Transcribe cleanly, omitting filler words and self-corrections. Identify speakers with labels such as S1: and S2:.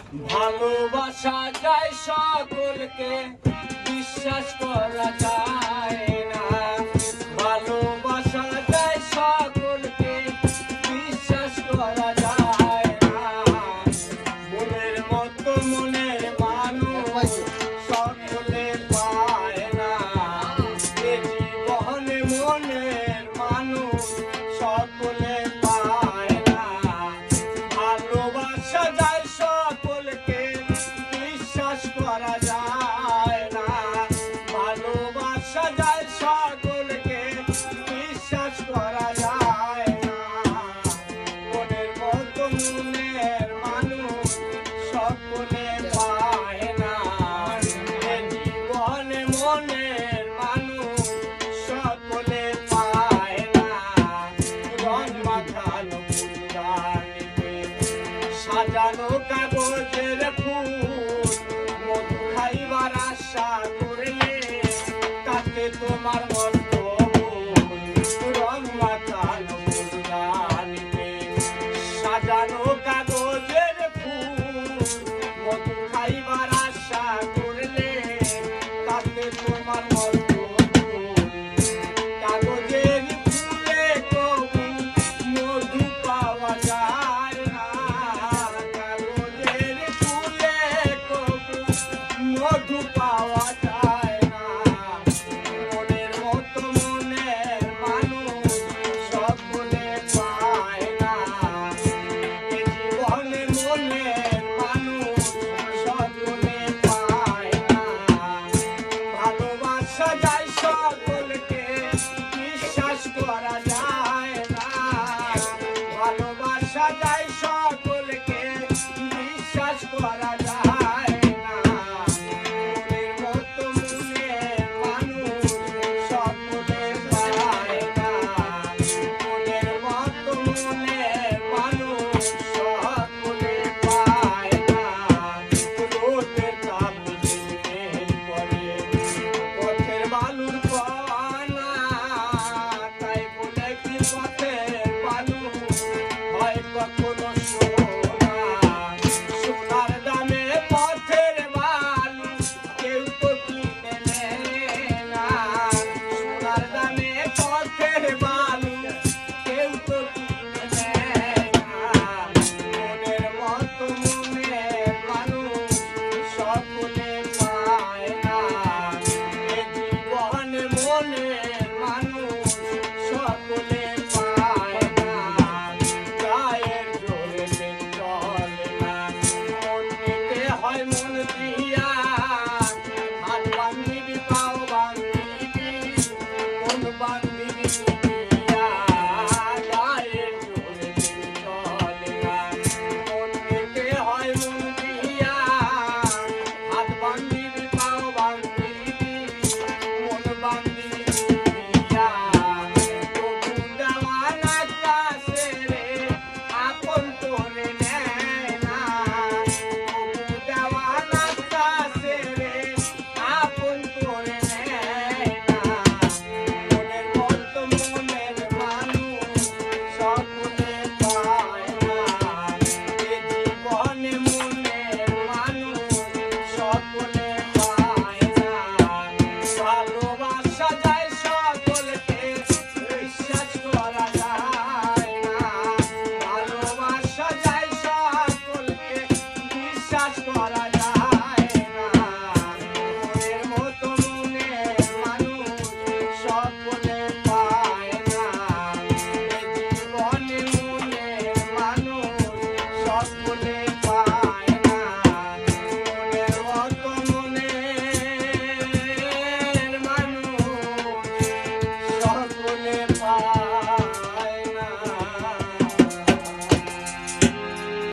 S1: ভালোবাসা যায় সকলকে, বিশ্বাস করা যায় না। ভালোবাসা যায় সকলকে, বিশ্বাস করা যায় না। মনের মতো মনের মানুষ সকলে পায় না। এ জীবনে মনের মানুষ সকলে পায় না। ভালোবাসা যায় সকলকে, বিশ্বাস করা যায় না। ভালোবাসা যায় সকলকে, বিশ্বাস করা যায় না। মনের মতো মনের মানুষ সকলে পায় না। এ জীবনে মনের মানুষ সকলে পায় না। রং মাখানো ফুলদানিতে সাজানো কাগজের ফুল, মধু খাইবার আশা করলে তাতে তোমার মন্ত্র ভুল। রং মাখানো ফুলদানিতে সাজানো কাগজের ফুল, মধু খাইবার আশা করলে তাতে তোমার মন্ত্র ভুল। কাগজের ফুলে কবু মধু পাওয়া যায় না। কাগজের ফুলে কবু মধু পাওয়া যায় না। মনের মতো মনের মানুষ সকলে পায় না। এ জীবনে মনের মানুষ সকলে পায় না। ভালোবাসা যায় সকলকে, বিশ্বাস করা যায় না। ভালোবাসা যায় সকলকে, বিশ্বাস করা যায় না। মনের মতো মনের মানুষ সকলে পায় না। মনের মতো মনের মানুষ সকলে পায় না। রোদের তাপ ঝিলমিল করে পথের বালুর কণা, তাই বলে কি পথের বালু হয় কখনো সোনা? সোনার দামে পথের বালু কেউ তো কিনে নেয় না। সোনার দামে পথের বালু কেউ তো কিনে নেয় না। মনের মতো মনের মানুষ সকলে পায় না। এ জীবনে মনের মানুষ সকলে পায় না। গায়ের জোরে দিন চলে না, মন দিতে হয় মন দিয়া। হাত বান্ধিবি পাও বান্ধিবি, মন বান্ধিবি দিয়া। গায়ের জোরে দিন চলে না, মন দিতে হয় মন দিয়া। হাত বান্ধিবি পাও বান্ধিবি, মন বান্ধিবি দিয়া। তবু দেওয়ান আকাশে রে আপন করে নেয় না। তবু দেওয়ান আকাশে রে আপন করে নেয় না। মনের মতো মনের মানুষ সকলে পায় না। এ জীবনে মনের মানুষ সকলে পায় না। ভালোবাসা যায় সকলকে, বিশ্বাস করা যায় না। ভালোবাসা যায় সকলকে, বিশ্বাস করা যায় না। মনের মতো মনের মানুষ সকলে পায় না। এ জীবনে মনের মানুষ সকলে